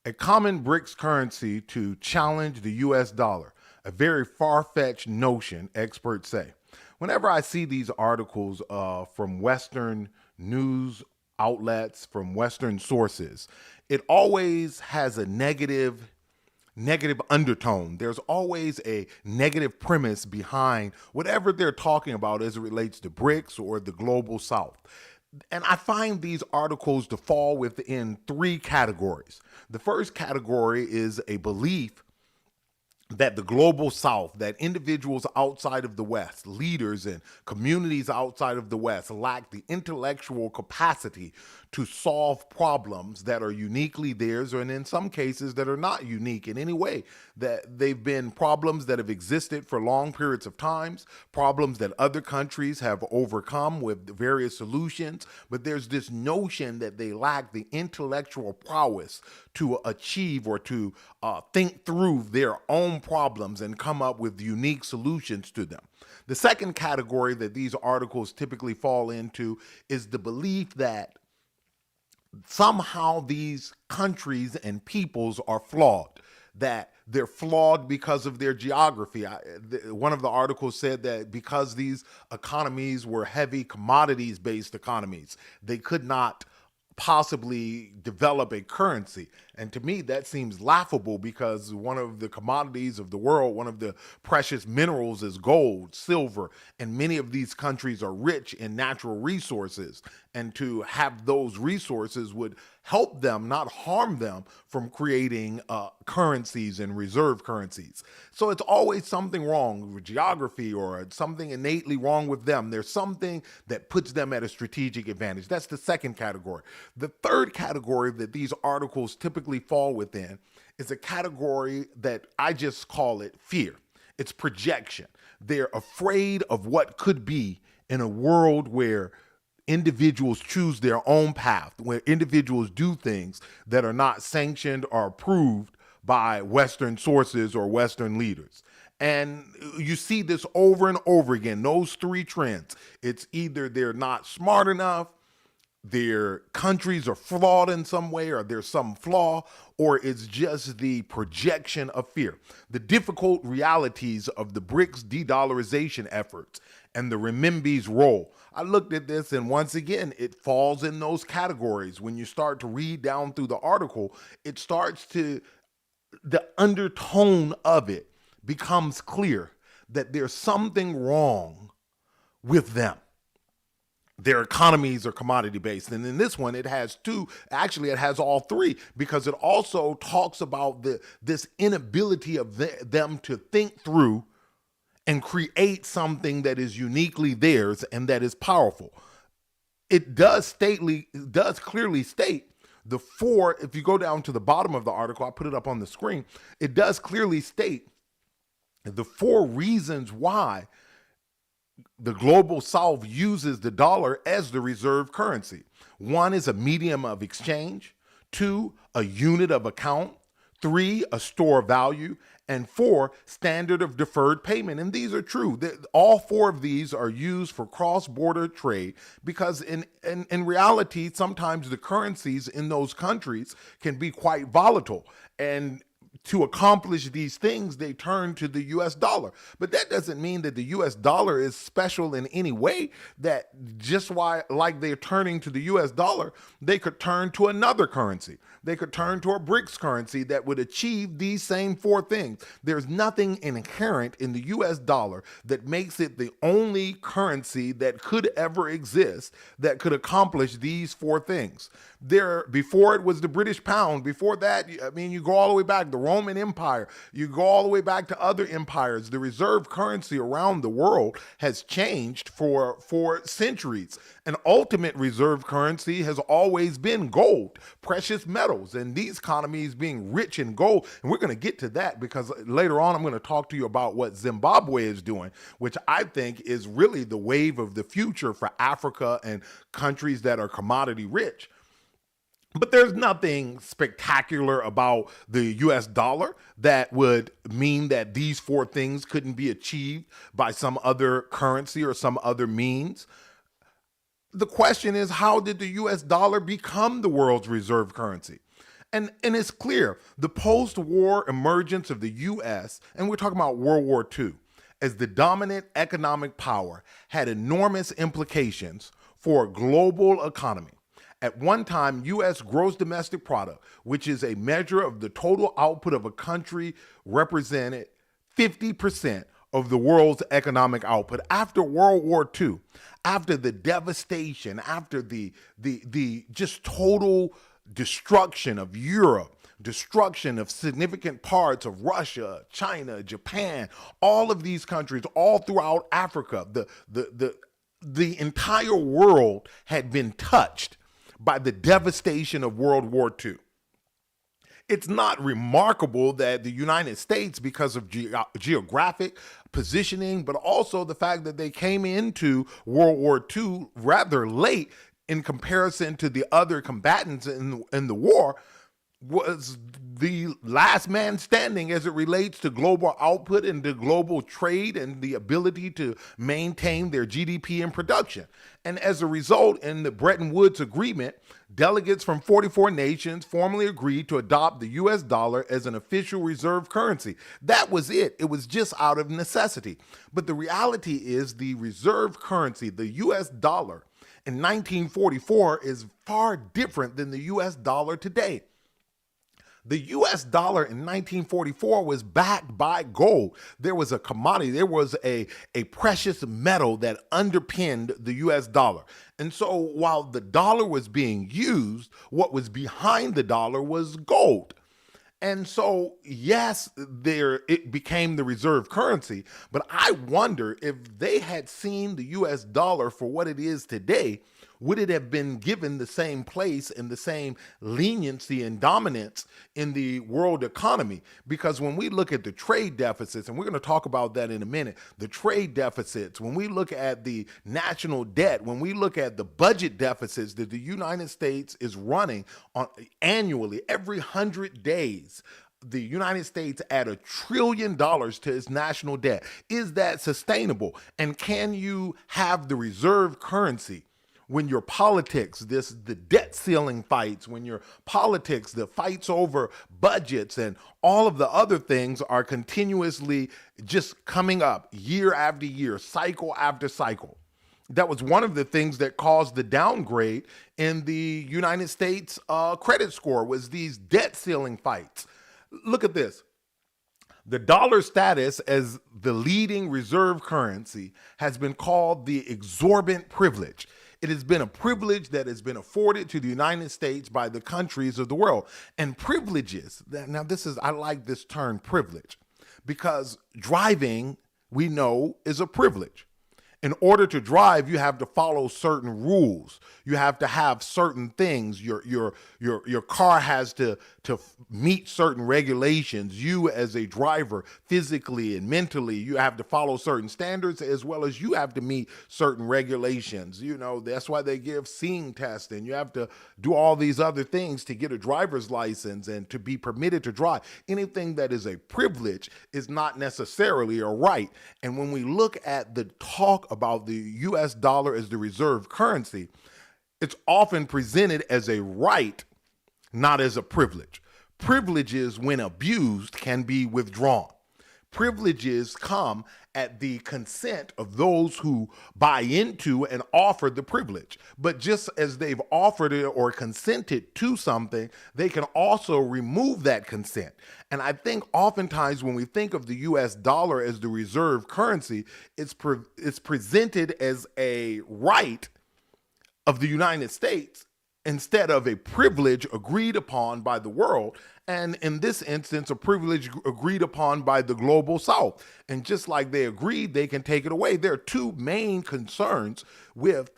A common BRICS currency to challenge the US dollar, a very far fetched notion, experts say. Whenever I see these articles from Western news outlets, from Western sources, it always has a negative undertone. There's always a negative premise behind whatever they're talking about as it relates to BRICS or the global south. And I find these articles to fall within three categories. The first category is a belief that the global south, that individuals outside of the West, leaders and communities outside of the West, lack the intellectual capacity to solve problems that are uniquely theirs, and in some cases that are not unique in any way. That they've been problems that have existed for long periods of times, problems that other countries have overcome with various solutions, but there's this notion that they lack the intellectual prowess to achieve or to think through their own problems and come up with unique solutions to them. The second category that these articles typically fall into is the belief that somehow these countries and peoples are flawed, that they're flawed because of their geography. One of the articles said that because these economies were heavy commodities based economies, they could not possibly develop a currency. And to me, that seems laughable because one of the commodities of the world, one of the precious minerals is gold, silver, and many of these countries are rich in natural resources. And to have those resources would help them, not harm them, from creating currencies and reserve currencies. So it's always something wrong with geography or something innately wrong with them. There's something that puts them at a strategic advantage. That's the second category. The third category that these articles typically fall within is a category that I just call it fear. It's projection. They're afraid of what could be in a world where individuals choose their own path, where individuals do things that are not sanctioned or approved by Western sources or Western leaders. And you see this over and over again, those three trends. It's either they're not smart enough, their countries are flawed in some way, or there's some flaw, or it's just the projection of fear. The difficult realities of the BRICS de-dollarization efforts and the renminbi's role. I looked at this, and once again, it falls in those categories. When you start to read down through the article, it starts to, the undertone of it becomes clear that there's something wrong with them. Their economies are commodity based. And in this one, it has two, actually, it has all three, because it also talks about this inability of them to think through and create something that is uniquely theirs and that is powerful. It does clearly state the four. If you go down to the bottom of the article, I put it up on the screen, it does clearly state the four reasons why the global south uses the dollar as the reserve currency. One is a medium of exchange, two, a unit of account, three, a store of value, and four, standard of deferred payment. And these are true. All four of these are used for cross-border trade because in reality, sometimes the currencies in those countries can be quite volatile. And to accomplish these things, they turn to the US dollar. But that doesn't mean that the US dollar is special in any way, that just why, like they're turning to the US dollar, they could turn to another currency. They could turn to a BRICS currency that would achieve these same four things. There's nothing inherent in the US dollar that makes it the only currency that could ever exist that could accomplish these four things. Before it was the British pound. Before that, I mean, you go all the way back, the Roman Empire. You go all the way back to other empires. The reserve currency around the world has changed for centuries. An ultimate reserve currency has always been gold, precious metals, and these economies being rich in gold. And we're going to get to that because later on I'm going to talk to you about what Zimbabwe is doing, which I think is really the wave of the future for Africa and countries that are commodity rich. But there's nothing spectacular about the US dollar that would mean that these four things couldn't be achieved by some other currency or some other means. The question is, how did the US dollar become the world's reserve currency? And it's clear the post-war emergence of the US, and we're talking about World War II, as the dominant economic power had enormous implications for a global economy. At one time, US gross domestic product, which is a measure of the total output of a country, represented 50% of the world's economic output. After World War II, after the devastation, after the just total destruction of Europe, destruction of significant parts of Russia, China, Japan, all of these countries, all throughout Africa, the entire world had been touched by the devastation of World War II. It's not remarkable that the United States, because of geographic positioning, but also the fact that they came into World War II rather late in comparison to the other combatants in the war, was the last man standing as it relates to global output and to global trade and the ability to maintain their GDP and production. And as a result, in the Bretton Woods Agreement, delegates from 44 nations formally agreed to adopt the US dollar as an official reserve currency. That was it. It was just out of necessity. But the reality is the reserve currency, the US dollar, in 1944 is far different than the US dollar today. The US dollar in 1944 was backed by gold. There was a commodity, there was a precious metal that underpinned the US dollar. And so while the dollar was being used, what was behind the dollar was gold. And so, yes, it became the reserve currency, but I wonder if they had seen the US dollar for what it is today, would it have been given the same place and the same leniency and dominance in the world economy? Because when we look at the trade deficits, and we're going to talk about that in a minute, the trade deficits, when we look at the national debt, when we look at the budget deficits that the United States is running on annually, every 100 days, the United States add $1 trillion to its national debt. Is that sustainable? And can you have the reserve currency when your politics, the debt ceiling fights, when your politics, the fights over budgets and all of the other things are continuously just coming up year after year, cycle after cycle? That was one of the things that caused the downgrade in the United States credit score, was these debt ceiling fights. Look at this. The dollar status as the leading reserve currency has been called the exorbitant privilege. It has been a privilege that has been afforded to the United States by the countries of the world. And privileges, now I like this term privilege, because driving, we know, is a privilege. In order to drive, you have to follow certain rules. You have to have certain things. Your car has to meet certain regulations. You as a driver, physically and mentally, you have to follow certain standards, as well as you have to meet certain regulations. You know, that's why they give seeing tests, and you have to do all these other things to get a driver's license and to be permitted to drive. Anything that is a privilege is not necessarily a right. And when we look at the talk about the US dollar as the reserve currency, it's often presented as a right, not as a privilege. Privileges, when abused, can be withdrawn. Privileges come at the consent of those who buy into and offer the privilege. But just as they've offered it or consented to something, they can also remove that consent. And I think oftentimes when we think of the US dollar as the reserve currency, it's presented as a right of the United States instead of a privilege agreed upon by the world. And in this instance, a privilege agreed upon by the global South. And just like they agreed, they can take it away. There are two main concerns with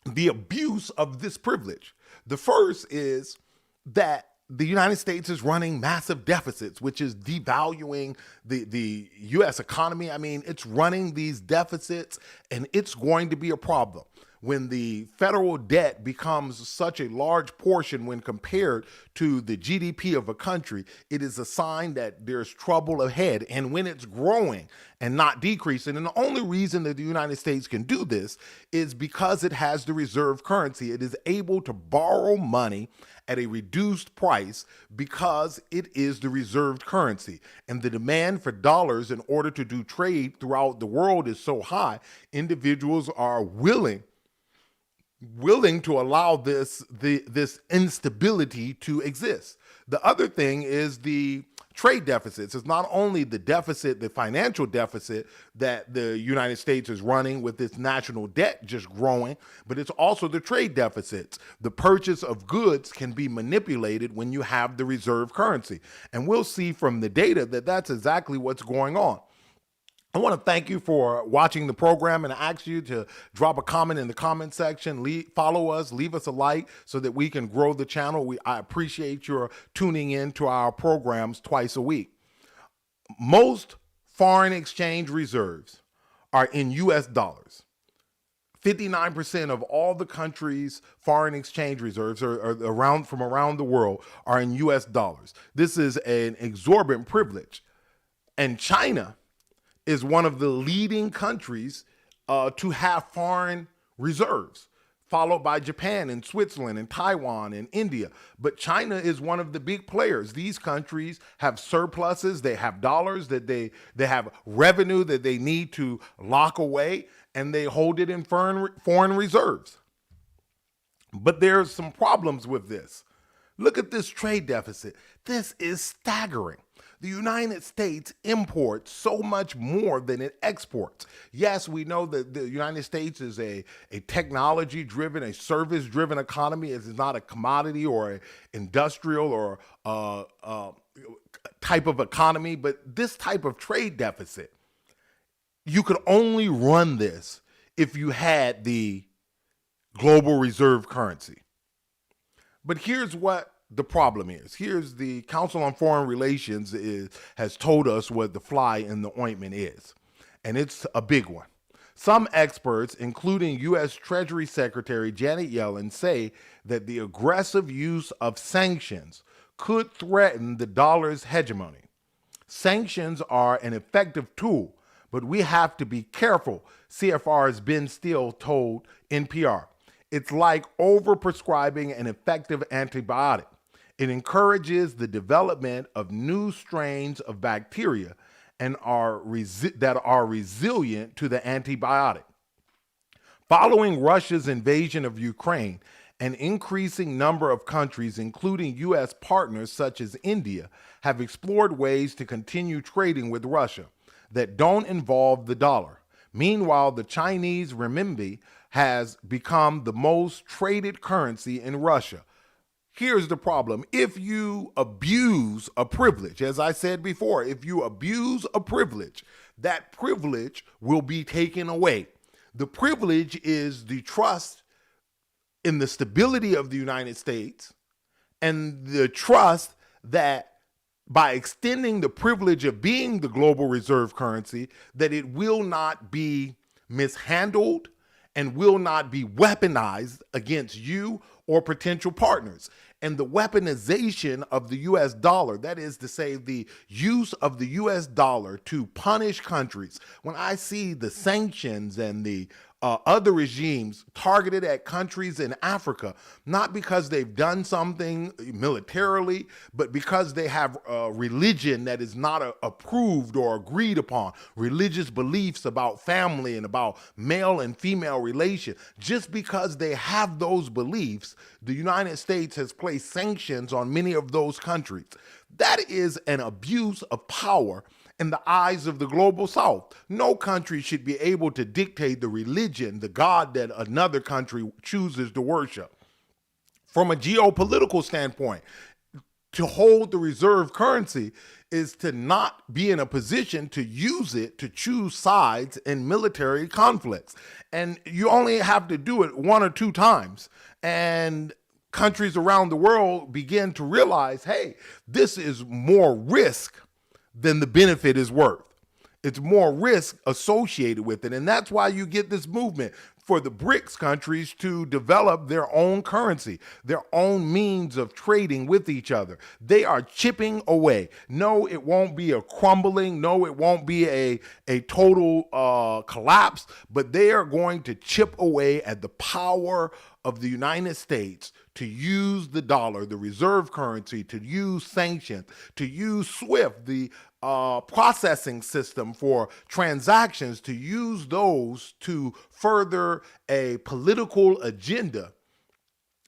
the abuse of this privilege. The first is that the United States is running massive deficits, which is devaluing the U.S. economy. I mean, it's running these deficits, and it's going to be a problem. when the federal debt becomes such a large portion when compared to the GDP of a country, it is a sign that there's trouble ahead. And when it's growing and not decreasing, and the only reason that the United States can do this is because it has the reserve currency. It is able to borrow money at a reduced price because it is the reserved currency. And the demand for dollars in order to do trade throughout the world is so high, individuals are willing to allow this instability to exist. The other thing is the trade deficits. It's not only the deficit, the financial deficit that the United States is running with its national debt just growing, but it's also the trade deficits. The purchase of goods can be manipulated when you have the reserve currency. And we'll see from the data that that's exactly what's going on. I want to thank you for watching the program and ask you to drop a comment in the comment section, follow us, leave us a like so that we can grow the channel. I appreciate your tuning in to our programs twice a week. Most foreign exchange reserves are in US dollars. 59% of all the countries' foreign exchange reserves from around the world are in US dollars. This is an exorbitant privilege. And China is one of the leading countries to have foreign reserves, followed by Japan and Switzerland and Taiwan and India. But China is one of the big players. These countries have surpluses, they have dollars, that they have revenue that they need to lock away, and they hold it in foreign reserves. But there's some problems with this. Look at this trade deficit. This is staggering. The United States imports so much more than it exports. Yes, we know that the United States is a technology-driven, a service-driven economy. It is not a commodity or an industrial or type of economy, but this type of trade deficit, you could only run this if you had the global reserve currency. But here's what the problem is. Here's the Council on Foreign Relations has told us what the fly in the ointment is, and it's a big one. Some experts, including U.S. Treasury Secretary Janet Yellen, say that the aggressive use of sanctions could threaten the dollar's hegemony. Sanctions are an effective tool, but we have to be careful, CFR's Ben Steele told NPR. It's like overprescribing an effective antibiotic. It encourages the development of new strains of bacteria and that are resilient to the antibiotic. Following Russia's invasion of Ukraine, an increasing number of countries, including U.S. partners such as India, have explored ways to continue trading with Russia that don't involve the dollar. Meanwhile, the Chinese renminbi has become the most traded currency in Russia. Here's the problem. If you abuse a privilege, as I said before, if you abuse a privilege, that privilege will be taken away. The privilege is the trust in the stability of the United States and the trust that by extending the privilege of being the global reserve currency, that it will not be mishandled and will not be weaponized against you or potential partners. And the weaponization of the US dollar, that is to say, the use of the US dollar to punish countries. When I see the sanctions and the other regimes targeted at countries in Africa, not because they've done something militarily, but because they have a religion that is not approved or agreed upon, religious beliefs about family and about male and female relation. Just because they have those beliefs, the United States has placed sanctions on many of those countries. That is an abuse of power in the eyes of the global South. No country should be able to dictate the religion, the God that another country chooses to worship. From a geopolitical standpoint, to hold the reserve currency is to not be in a position to use it to choose sides in military conflicts. And you only have to do it one or two times. And countries around the world begin to realize, hey, this is more risk than the benefit is worth. It's more risk associated with it. And that's why you get this movement for the BRICS countries to develop their own currency, their own means of trading with each other. They are chipping away. No, it won't be a crumbling. No, it won't be a total collapse, but they are going to chip away at the power of the United States to use the dollar, the reserve currency, to use sanctions, to use SWIFT, the processing system for transactions, to use those to further a political agenda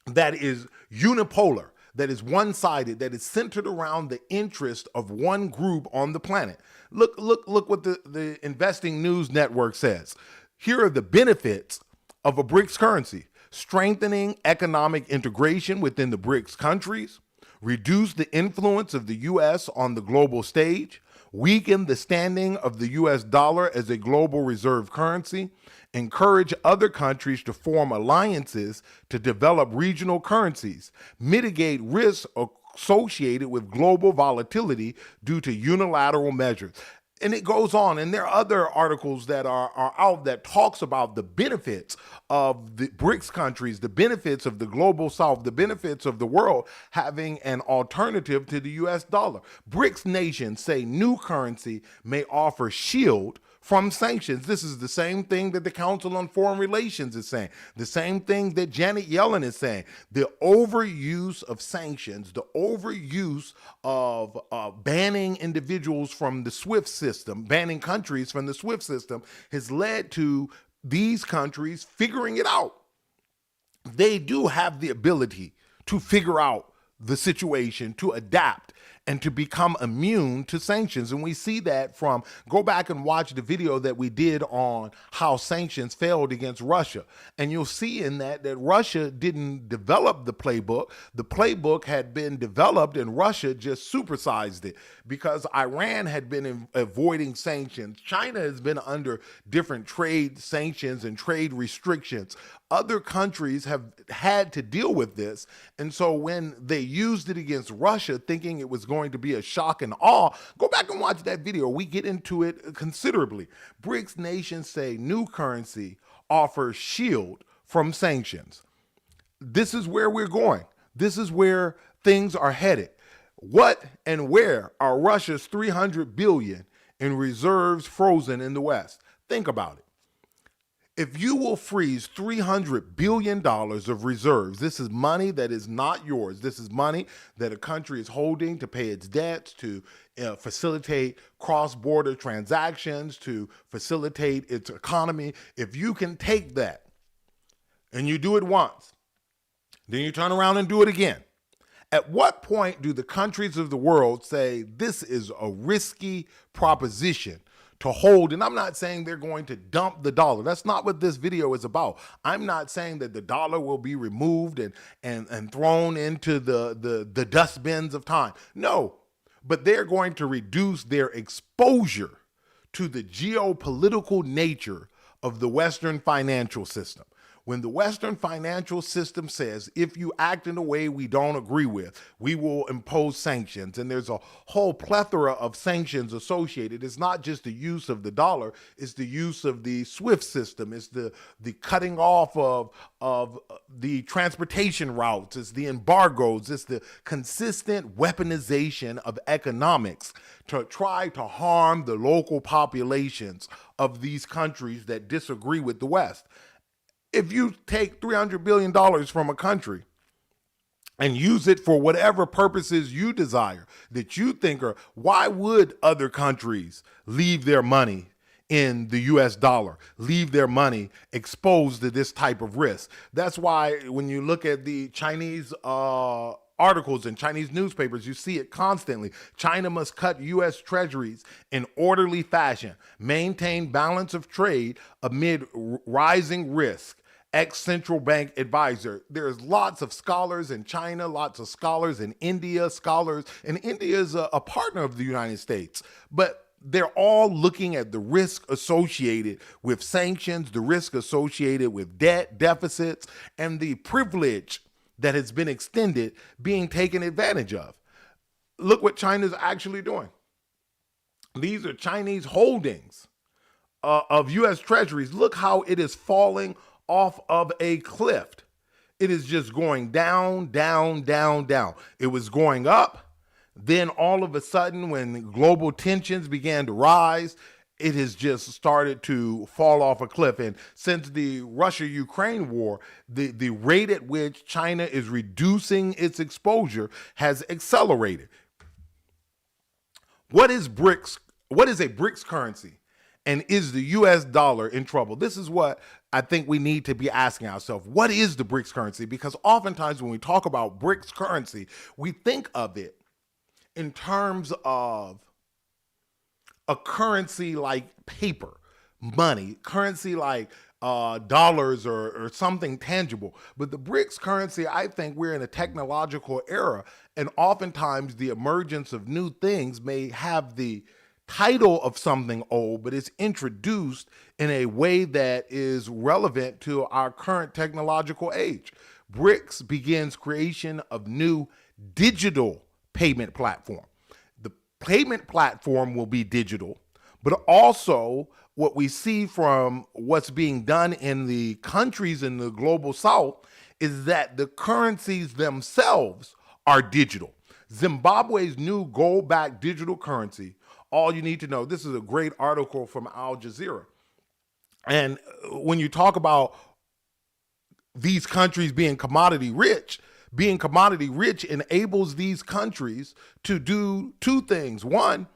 that is unipolar, that is one-sided, that is centered around the interest of one group on the planet. Look what the Investing News Network says. Here are the benefits of a BRICS currency: strengthening economic integration within the BRICS countries, reduce the influence of the U.S. on the global stage, weaken the standing of the U.S. dollar as a global reserve currency, encourage other countries to form alliances to develop regional currencies, mitigate risks associated with global volatility due to unilateral measures. And it goes on, and there are other articles that are out that talks about the benefits of the BRICS countries, the benefits of the global south, the benefits of the world having an alternative to the US dollar. BRICS nations say new currency may offer shield from sanctions. This is the same thing that the Council on Foreign Relations is saying, the same thing that Janet Yellen is saying. The overuse of sanctions, the overuse of banning individuals from the SWIFT system, banning countries from the SWIFT system, has led to these countries figuring it out. They do have the ability to figure out the situation, to adapt, and to become immune to sanctions. And we see that from, go back and watch the video that we did on how sanctions failed against Russia. And you'll see in that Russia didn't develop the playbook. The playbook had been developed and Russia just supersized it because Iran had been avoiding sanctions. China has been under different trade sanctions and trade restrictions. Other countries have had to deal with this. And so when they used it against Russia, thinking it was going to be a shock and awe, go back and watch that video. We get into it considerably. BRICS nations say new currency offers shield from sanctions. This is where we're going. This is where things are headed. What and where are Russia's 300 billion in reserves frozen in the West? Think about it. If you will freeze $300 billion of reserves, this is money that is not yours. This is money that a country is holding to pay its debts, to facilitate cross-border transactions, to facilitate its economy. If you can take that and you do it once, then you turn around and do it again. At what point do the countries of the world say this is a risky proposition to hold? And I'm not saying they're going to dump the dollar. That's not what this video is about. I'm not saying that the dollar will be removed and thrown into the dustbins of time. No, but they're going to reduce their exposure to the geopolitical nature of the Western financial system. When the Western financial system says, if you act in a way we don't agree with, we will impose sanctions. And there's a whole plethora of sanctions associated. It's not just the use of the dollar, it's the use of the SWIFT system. It's the cutting off of the transportation routes. It's the embargoes. It's the consistent weaponization of economics to try to harm the local populations of these countries that disagree with the West. If you take $300 billion from a country and use it for whatever purposes you desire, that you think are, why would other countries leave their money in the US dollar, leave their money exposed to this type of risk? That's why when you look at the Chinese articles in Chinese newspapers, you see it constantly. China must cut U.S. treasuries in orderly fashion, maintain balance of trade amid rising risk. Ex-central bank advisor. There's lots of scholars in China, lots of scholars in India, and India is a partner of the United States. But they're all looking at the risk associated with sanctions, the risk associated with debt, deficits, and the privilege that has been extended being taken advantage of. Look what China's actually doing. These are Chinese holdings of U.S. treasuries. Look how it is falling off of a cliff. It is just going down, down, down, down. It was going up. Then all of a sudden, when global tensions began to rise, it has just started to fall off a cliff. And since the Russia-Ukraine war, the rate at which China is reducing its exposure has accelerated. What is BRICS? What is a BRICS currency? And is the US dollar in trouble? This is what I think we need to be asking ourselves. What is the BRICS currency? Because oftentimes when we talk about BRICS currency, we think of it in terms of a currency like paper, money, currency like dollars or something tangible. But the BRICS currency, I think we're in a technological era, and oftentimes the emergence of new things may have the title of something old, but it's introduced in a way that is relevant to our current technological age. BRICS begins creation of new digital payment platform. The payment platform will be digital, but also what we see from what's being done in the countries in the global south is that the currencies themselves are digital. Zimbabwe's new gold-backed digital currency, all you need to know, this is a great article from Al Jazeera. And when you talk about these countries being commodity rich enables these countries to do two things. One,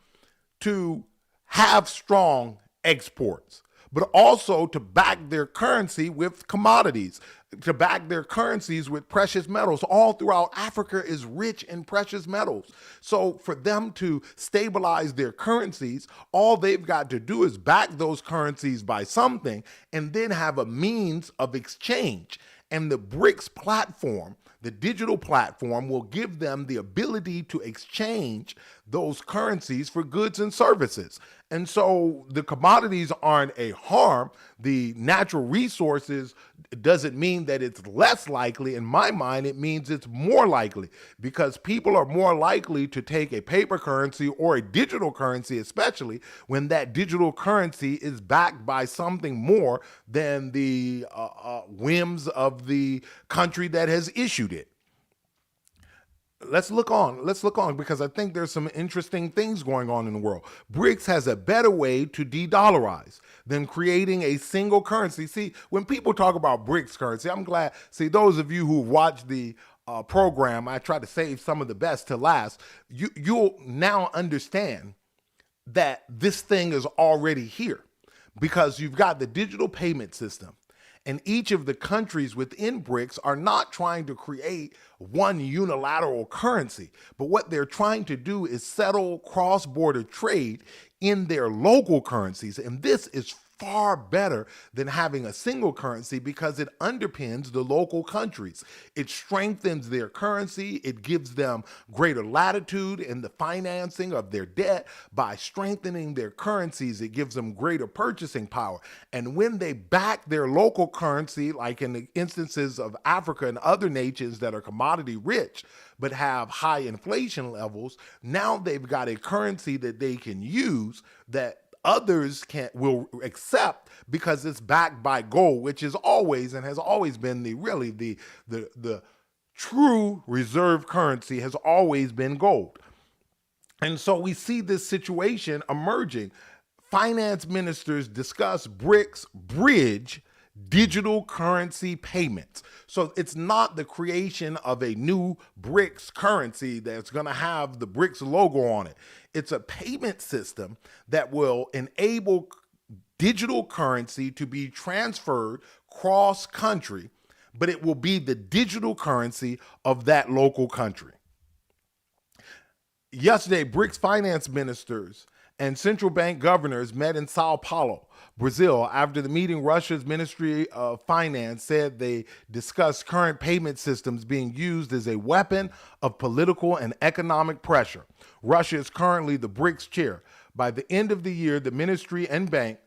to have strong exports, but also to back their currency with commodities, to back their currencies with precious metals. All throughout Africa is rich in precious metals. So for them to stabilize their currencies, all they've got to do is back those currencies by something and then have a means of exchange. And the BRICS platform, the digital platform, will give them the ability to exchange those currencies for goods and services. And so the commodities aren't a harm. The natural resources doesn't mean that it's less likely. In my mind, it means it's more likely, because people are more likely to take a paper currency or a digital currency, especially when that digital currency is backed by something more than the whims of the country that has issued it. Let's look on, because I think there's some interesting things going on in the world. BRICS has a better way to de-dollarize than creating a single currency. See, when people talk about BRICS currency, I'm glad, see, those of you who watched the program, I try to save some of the best to last, you'll now understand that this thing is already here, because you've got the digital payment system. And each of the countries within BRICS are not trying to create one unilateral currency, but what they're trying to do is settle cross-border trade in their local currencies. And this is far better than having a single currency, because it underpins the local countries. It strengthens their currency. It gives them greater latitude in the financing of their debt. By strengthening their currencies, it gives them greater purchasing power. And when they back their local currency, like in the instances of Africa and other nations that are commodity rich but have high inflation levels, now they've got a currency that they can use that others will accept, because it's backed by gold, which is always and has always been the true reserve currency has always been gold. And so we see this situation emerging. Finance ministers discuss BRICS Bridge digital currency payments. So it's not the creation of a new BRICS currency that's going to have the BRICS logo on it. It's a payment system that will enable digital currency to be transferred cross-country, but it will be the digital currency of that local country. Yesterday, BRICS finance ministers and central bank governors met in Sao Paulo, Brazil. After the meeting, Russia's Ministry of Finance said they discussed current payment systems being used as a weapon of political and economic pressure. Russia is currently the BRICS chair. By the end of the year, the ministry and bank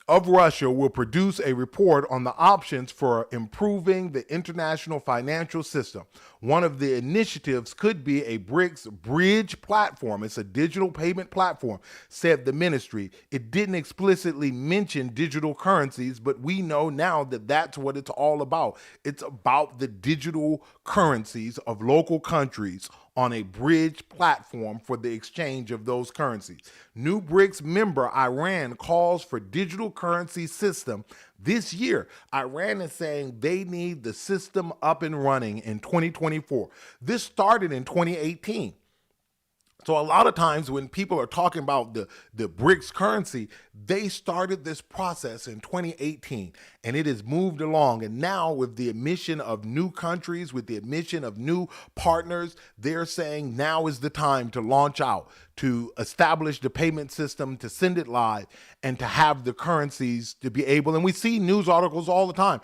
of Russia will produce a report on the options for improving the international financial system. One of the initiatives could be a BRICS Bridge platform. It's a digital payment platform, said the ministry. It didn't explicitly mention digital currencies, but we know now that that's what it's all about. It's about the digital currencies of local countries on a bridge platform for the exchange of those currencies. New BRICS member Iran calls for digital currency system this year. Iran is saying they need the system up and running in 2024. This started in 2018. So a lot of times when people are talking about the BRICS currency, they started this process in 2018 and it has moved along. And now with the admission of new countries, with the admission of new partners, they're saying now is the time to launch out, to establish the payment system, to send it live, and to have the currencies to be able, and we see news articles all the time,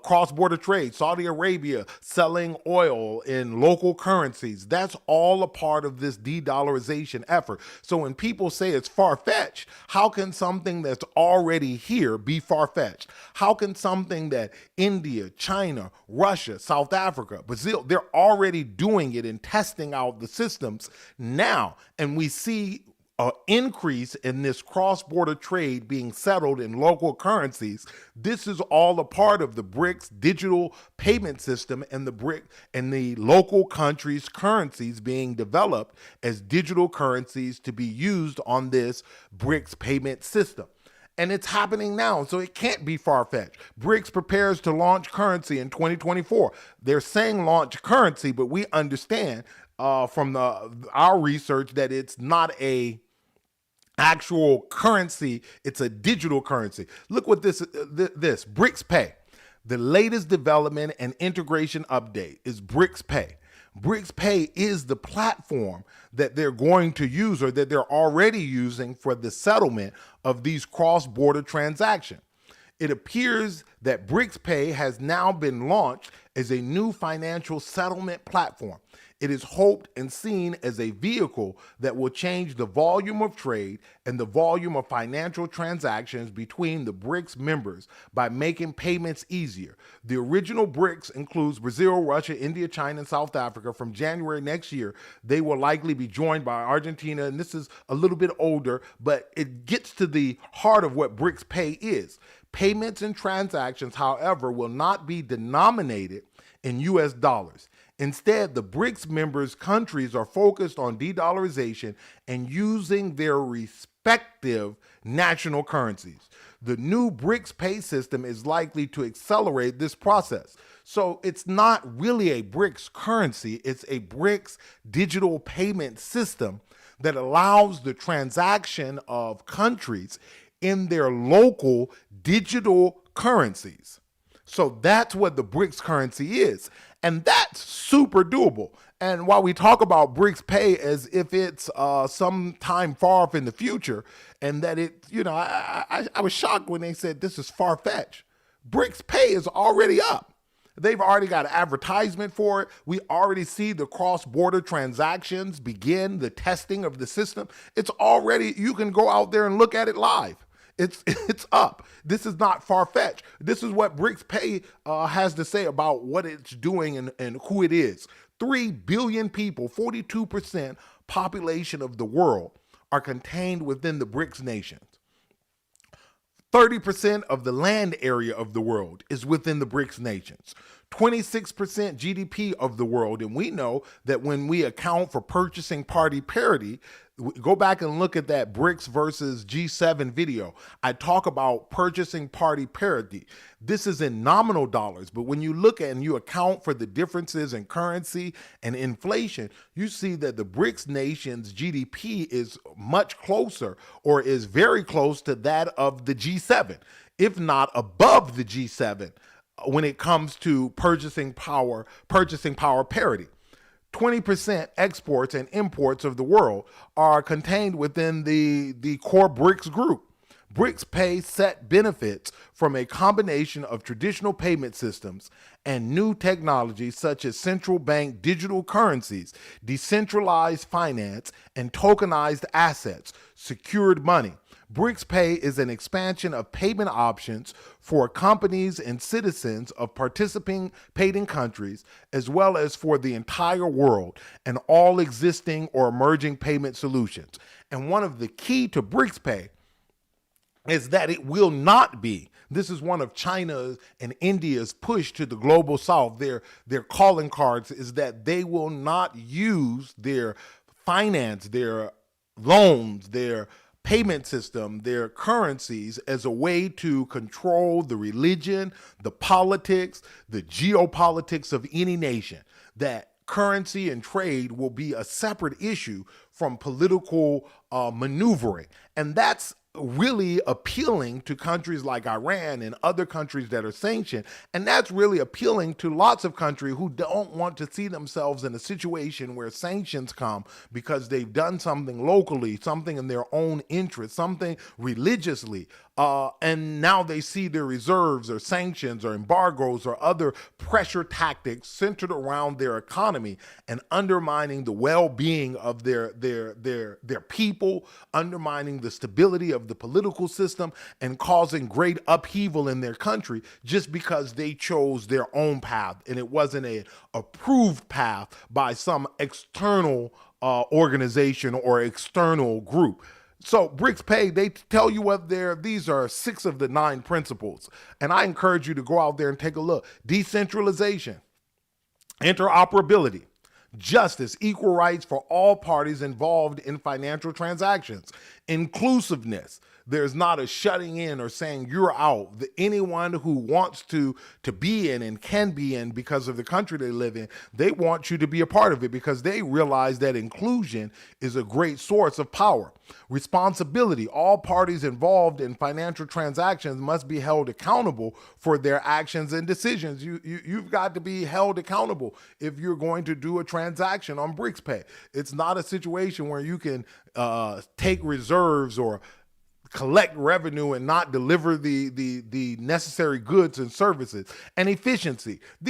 cross-border trade, Saudi Arabia selling oil in local currencies. That's all a part of this de-dollarization effort. So when people say it's far-fetched, how can something that's already here be far-fetched? How can something that India, China, Russia, South Africa, Brazil, they're already doing it and testing out the systems now, and we see an increase in this cross-border trade being settled in local currencies. This is all a part of the BRICS digital payment system and the local countries' currencies being developed as digital currencies to be used on this BRICS payment system. And it's happening now, so it can't be far-fetched. BRICS prepares to launch currency in 2024. They're saying launch currency, but we understand from our research that it's not a actual currency, it's a digital currency. Look what this BRICS Pay. The latest development and integration update is BRICS Pay. BRICS Pay is the platform that they're going to use, or that they're already using, for the settlement of these cross-border transactions. It appears that BRICS Pay has now been launched as a new financial settlement platform. It is hoped and seen as a vehicle that will change the volume of trade and the volume of financial transactions between the BRICS members by making payments easier. The original BRICS includes Brazil, Russia, India, China, and South Africa. From January next year, they will likely be joined by Argentina, and this is a little bit older, but it gets to the heart of what BRICS Pay is. Payments and transactions, however, will not be denominated in US dollars. Instead, the BRICS members' countries are focused on de-dollarization and using their respective national currencies. The new BRICS pay system is likely to accelerate this process. So it's not really a BRICS currency, it's a BRICS digital payment system that allows the transaction of countries in their local digital currencies. So that's what the BRICS currency is. And that's super doable. And while we talk about BRICS Pay as if it's some time far off in the future, and that it, I was shocked when they said this is far-fetched. BRICS Pay is already up. They've already got an advertisement for it. We already see the cross-border transactions begin, the testing of the system. It's already, you can go out there and look at it live. It's up. This is not far-fetched. This is what BRICS Pay has to say about what it's doing and who it is. 3 billion people, 42% population of the world, are contained within the BRICS nations. 30% of the land area of the world is within the BRICS nations. 26% GDP of the world. And we know that when we account for purchasing party parity, go back and look at that BRICS versus G7 video. I talk about purchasing party parity. This is in nominal dollars, but when you look at and you account for the differences in currency and inflation, you see that the BRICS nations' GDP is much closer, or is very close to that of the G7, if not above the G7 when it comes to purchasing power parity. 20% exports and imports of the world are contained within the core BRICS group. BRICS Pay set benefits from a combination of traditional payment systems and new technologies such as central bank digital currencies, decentralized finance, and tokenized assets, secured money. BRICS Pay is an expansion of payment options for companies and citizens of participating countries, as well as for the entire world and all existing or emerging payment solutions. And one of the key to BRICS Pay is that it will not be. This is one of China's and India's push to the global south. Their calling cards is that they will not use their finance, their loans, their payment system, their currencies as a way to control the religion, the politics, the geopolitics of any nation. That currency and trade will be a separate issue from political maneuvering. And that's really appealing to countries like Iran and other countries that are sanctioned. And that's really appealing to lots of countries who don't want to see themselves in a situation where sanctions come because they've done something locally, something in their own interest, something religiously. And now they see their reserves or sanctions or embargoes or other pressure tactics centered around their economy and undermining the well-being of their people, undermining the stability of the political system, and causing great upheaval in their country just because they chose their own path and it wasn't an approved path by some external organization or external group. So BRICS Pay, they tell you what these are 6 of the 9 principles. And I encourage you to go out there and take a look. Decentralization, interoperability, justice, equal rights for all parties involved in financial transactions, inclusiveness. There's not a shutting in or saying you're out. Anyone who wants to be in and can be in because of the country they live in, they want you to be a part of it because they realize that inclusion is a great source of power. Responsibility. All parties involved in financial transactions must be held accountable for their actions and decisions. You've got to be held accountable if you're going to do a transaction on BRICS Pay. It's not a situation where you can take reserves or collect revenue and not deliver the necessary goods and services. And efficiency. These